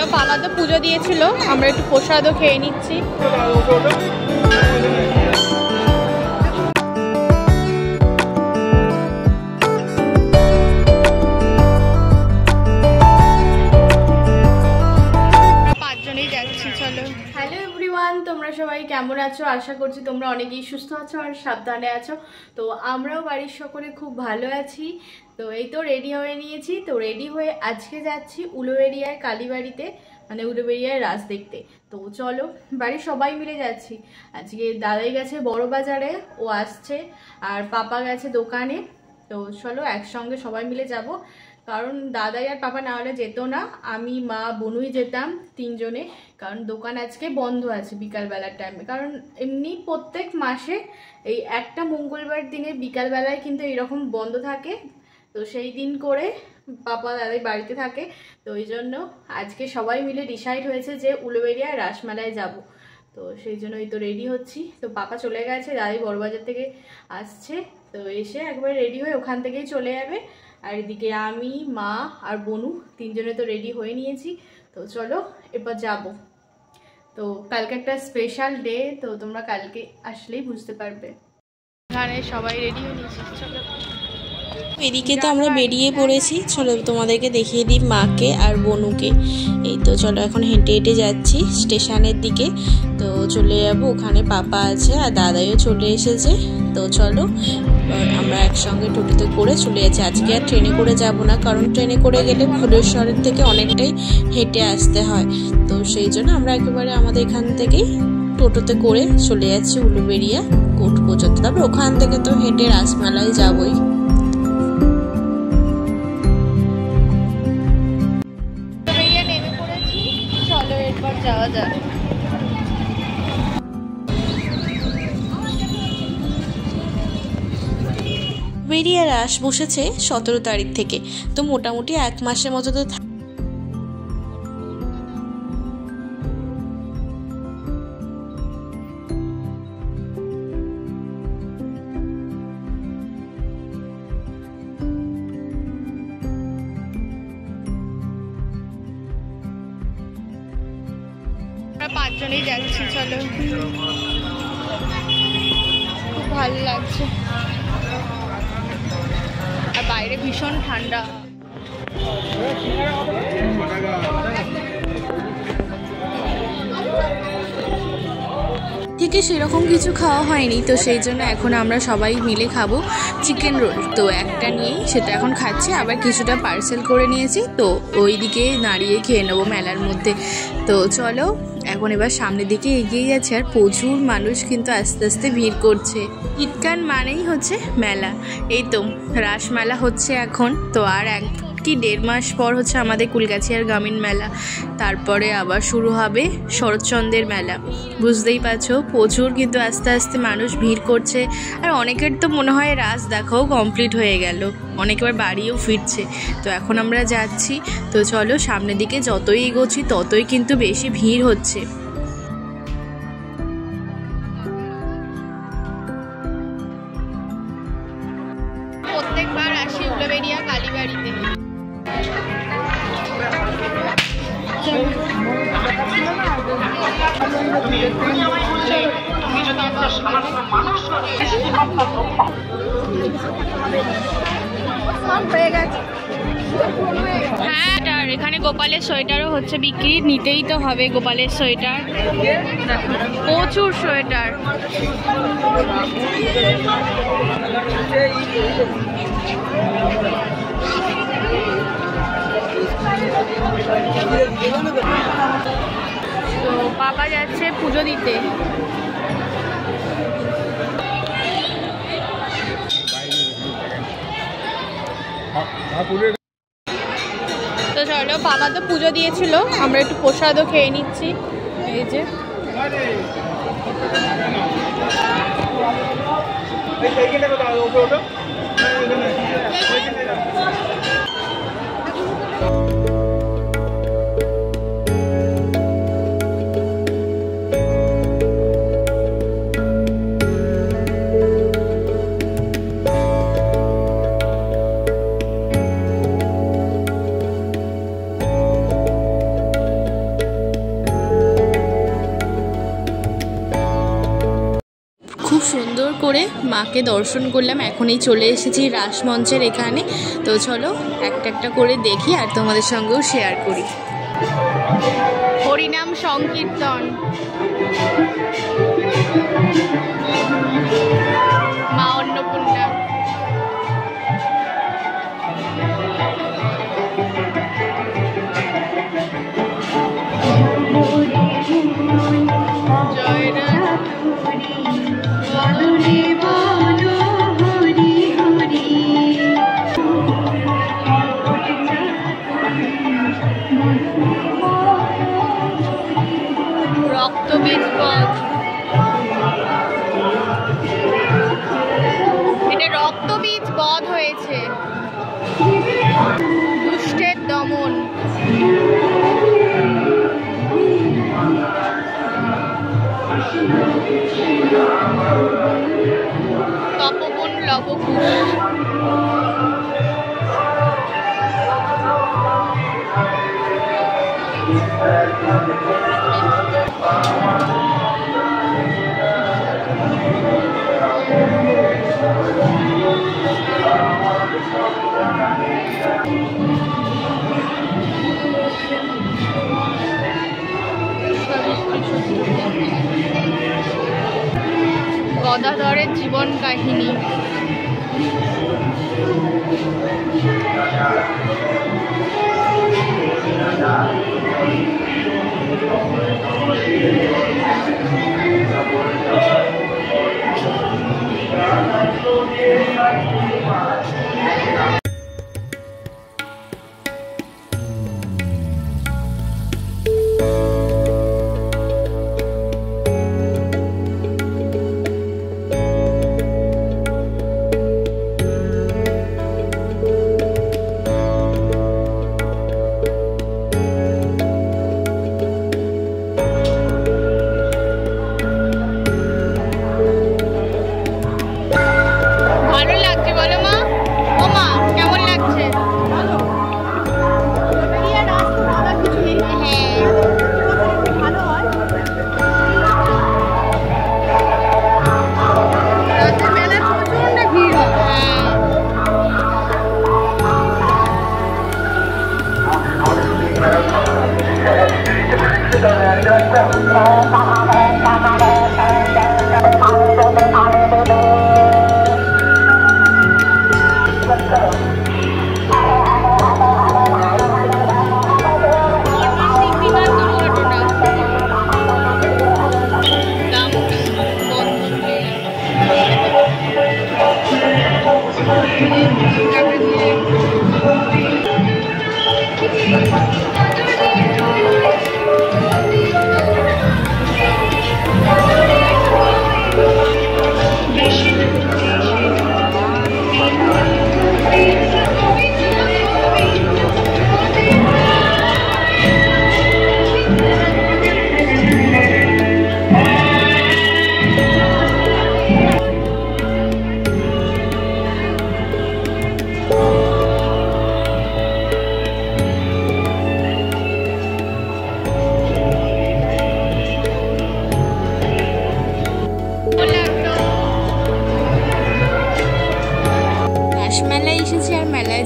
চলো, বাবা তো পুজো দিয়েছিল, আমরা একটু প্রসাদও খেয়ে নিচ্ছি। পাঁচজনেই যাচ্ছি, চলো। হ্যালো এভরিওয়ান, তোমরা সবাই কেমন আছো? আশা করছি তোমরা অনেকেই সুস্থ আছো আর সাবধানে আছো। তো আমরাও বাড়ির সকলে খুব ভালো আছি। তো এই তো রেডি হয়ে নিয়েছি। তো রেডি হয়ে আজকে যাচ্ছি উলুবেড়িয়ায় কালীবাড়িতে, মানে উলুবেড়িয়ায় রাস দেখতে। তো চলো, বাড়ির সবাই মিলে যাচ্ছি। আজকে দাদাই গেছে বড় বাজারে, ও আসছে, আর পাপা গেছে দোকানে। তো চলো একসঙ্গে সবাই মিলে যাব, কারণ দাদাই আর পাপা না হলে যেত না, আমি মা বনুই যেতাম তিনজনে। কারণ দোকান আজকে বন্ধ আছে বিকালবেলার টাইমে, কারণ এমনি প্রত্যেক মাসে এই একটা মঙ্গলবার দিনে বিকালবেলায় কিন্তু এইরকম বন্ধ থাকে। তো সেই দিন করে পাপা দাদাই বাড়িতে থাকে। তো ওই জন্য আজকে সবাই মিলে ডিসাইড হয়েছে যে উলুবেড়িয়ায় রাসমেলায় যাব। তো সেই জন্য এই তো রেডি হচ্ছি। তো পাপা চলে গেছে, দাদাই বড়বাজার থেকে আসছে। তো এসে একবার রেডি হয়ে ওখান থেকেই চলে যাবে। আর এদিকে আমি, মা আর বনু তিনজনে তো রেডি হয়ে নিয়েছি। তো চলো এবার যাব। তো কালকে একটা স্পেশাল ডে, তো তোমরা কালকে আসলেই বুঝতে পারবে। এখানে সবাই রেডি হয়ে নিয়েছি, চলো। এদিকে তো আমরা বেরিয়ে পড়েছি, চলো তোমাদেরকে দেখিয়ে দিই মাকে আর বনুকে। এই তো চলো এখন হেঁটে হেঁটে যাচ্ছি স্টেশনের দিকে। তো চলে যাবো, ওখানে পাপা আছে আর দাদাইও চলে এসেছে। তো চলো আমরা একসঙ্গে টোটোতে করে চলে যাচ্ছি। আজকে আর ট্রেনে করে যাব না, কারণ ট্রেনে করে গেলে ফুলেশ্বরের থেকে অনেকটাই হেঁটে আসতে হয়। তো সেই জন্য আমরা একেবারে আমাদের এখান থেকেই টোটোতে করে চলে যাচ্ছি উলুবেড়িয়া কোর্ট পর্যন্ত। তারপর ওখান থেকে তো হেঁটে রাসমেলায় যাবই। যাওয়া যাক। বেরিয়ে রাস বসেছে 17 তারিখ থেকে, তো মোটামুটি 1 মাসের মতো তো পাঁচজনেই যাচ্ছি, চলো। খুব ভালো লাগছে, আর বাইরে ভীষণ ঠান্ডা। থেকে সেরকম কিছু খাওয়া হয়নি, তো সেই জন্য এখন আমরা সবাই মিলে খাবো চিকেন রোল। তো একটা নিয়েই সেটা এখন খাচ্ছি, আবার কিছুটা পার্সেল করে নিয়েছি। তো ওইদিকে দাঁড়িয়ে খেয়ে নেবো মেলার মধ্যে। তো চলো এখন এবার সামনের দিকে এগিয়ে যাচ্ছে, আর প্রচুর মানুষ কিন্তু আস্তে আস্তে ভিড় করছে। ঈদগান মানেই হচ্ছে মেলা। এই তো রাস মেলা হচ্ছে এখন। তো আর 1.5 মাস পর হচ্ছে আমাদের কুলগাছিয়ার গ্রামীণ মেলা, তারপরে আবার শুরু হবে শরৎচন্দ্রের মেলা। বুঝতেই পারছো প্রচুর কিন্তু আস্তে আস্তে মানুষ ভিড় করছে। আর অনেকের তো মনে হয় রাস দেখাও কমপ্লিট হয়ে গেল, অনেকে আবার বাড়িও ফিরছে। তো এখন আমরা যাচ্ছি। তো চলো সামনের দিকে যতই এগোচ্ছি ততই কিন্তু বেশি ভিড় হচ্ছে। প্রত্যেকবার আসি উলুবেড়িয়া কালীবাড়িতে। হ্যাঁ, আর এখানে গোপালের সোয়েটারও হচ্ছে বিক্রি, নিতেই তো হবে গোপালের সোয়েটার, প্রচুর সোয়েটার। তো পাপা যাচ্ছে পুজো দিতে। তো চলো, বাবা তো পুজো দিয়েছিল, আমরা একটু প্রসাদও খেয়ে নিচ্ছি। এই যে সুন্দর করে মাকে দর্শন করলাম। এখনই চলে এসেছি রাসমঞ্চের এখানে। তো চলো একটা একটা করে দেখি আর তোমাদের সঙ্গেও শেয়ার করি। হরিনাম সংকীর্তন, মা অন্নপূর্ণা, রক্তবীজ বধ, এটা রক্তবীজ বধ হয়েছে, দুষ্টের দমন, তপবন লবকুশ, গদাধরের জীবন কাহিনী,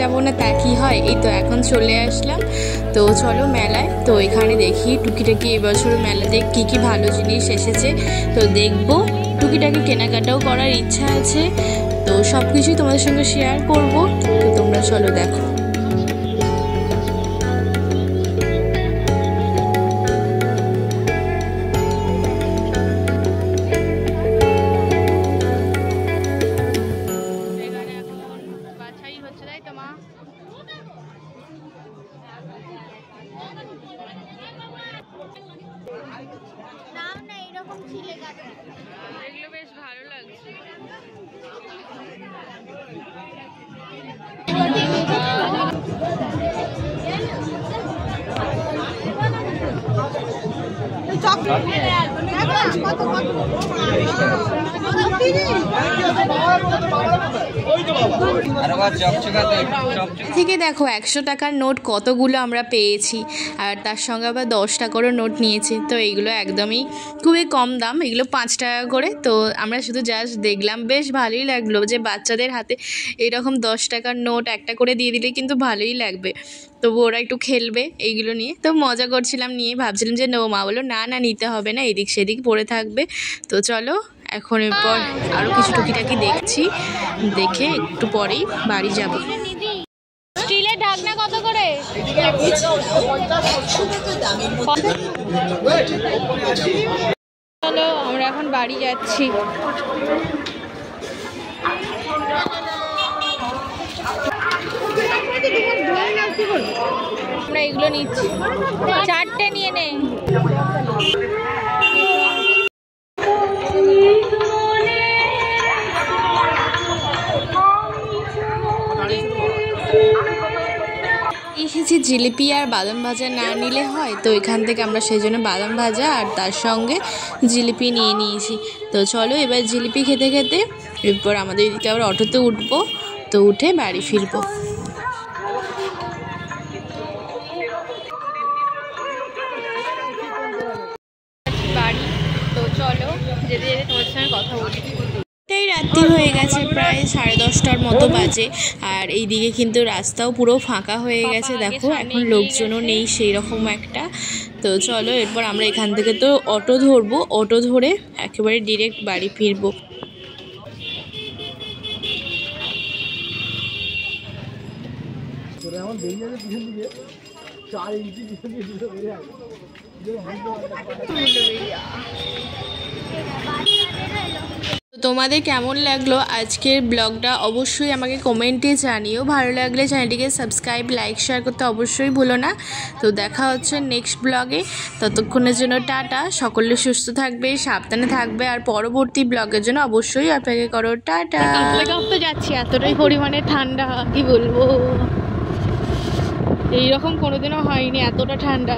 যাবো না তা কি হয়, এই তো এখন চলে আসলাম। তো চলো মেলায়, তো এখানে দেখি টুকিটাকি এবছর মেলাতে কি কি ভালো জিনিস এসেছে তো দেখবো। টুকিটাকি কেনাকাটাও করার ইচ্ছা আছে, তো সব কিছুই তোমাদের সঙ্গে শেয়ার করবো। তো তোমরা চলো দেখো। এগুলো বেশ ভালো লাগছে। থেকে দেখো 100 টাকার নোট কতগুলো আমরা পেয়েছি, আর তার সঙ্গে আবার 10 টাকারও নোট নিয়েছি। তো এইগুলো একদমই খুবই কম দাম, এগুলো 5 টাকা করে। তো আমরা শুধু জাস্ট দেখলাম, বেশ ভালোই লাগলো যে বাচ্চাদের হাতে এরকম 10 টাকার নোট একটা করে দিয়ে দিলে কিন্তু ভালোই লাগবে। তবু ওরা একটু খেলবে এইগুলো নিয়ে, তো মজা করছিলাম নিয়ে, ভাবছিলাম যে মা বললো না না নিতে হবে না, এদিক সেদিক পড়ে থাকবে। তো চলো এখন এরপর আরও কিছু টুকিটাকি দেখছি, দেখে একটু পরেই বাড়ি যাব। স্টিলের ঢাকনা কত করে? চলো আমরা এখন বাড়ি যাচ্ছি। আমরা এগুলো নিচ্ছি, 4টে নিয়ে নে। এসেছি জিলিপি আর বাদাম ভাজা না নিলে হয়, তো এখান থেকে আমরা সেই জন্য বাদাম ভাজা আর তার সঙ্গে জিলিপি নিয়ে নিয়েছি। তো চলো এবার জিলিপি খেতে খেতে এরপর আমাদের এদিকে আবার অটোতে উঠবো, তো উঠে বাড়ি ফিরবো। বাড়ি তো চলো যেতে যেতে তোমার সঙ্গে কথা বলি। এই রাত্রি হয়ে গেছে, প্রায় 10:30টার মতো বাজে, আর এইদিকে কিন্তু রাস্তাও পুরো ফাঁকা হয়ে গেছে। দেখো এখন লোকজনও নেই সেই রকম একটা। তো চলো এরপর আমরা এখান থেকে তো অটো ধরবো, অটো ধরে একেবারে ডিরেক্ট বাড়ি ফিরবো। তোমাদের কেমন লাগলো আজকের ব্লগটা অবশ্যই আমাকে কমেন্টে জানিও। ভালো লাগলে চ্যানেলটিকে সাবস্ক্রাইব, লাইক, শেয়ার করতে অবশ্যই ভুলো না। তো দেখা হচ্ছে নেক্সট ব্লগে, ততক্ষণের জন্য টাটা। সকলে সুস্থ থাকবে, সাবধানে থাকবে, আর পরবর্তী ব্লগের জন্য অবশ্যই অপেক্ষা করো। টাটা। কাঁপতে যাচ্ছি, এতটাই পরিমাণে ঠান্ডা কি বলবো, এইরকম কোনোদিনও হয়নি এতটা ঠান্ডা।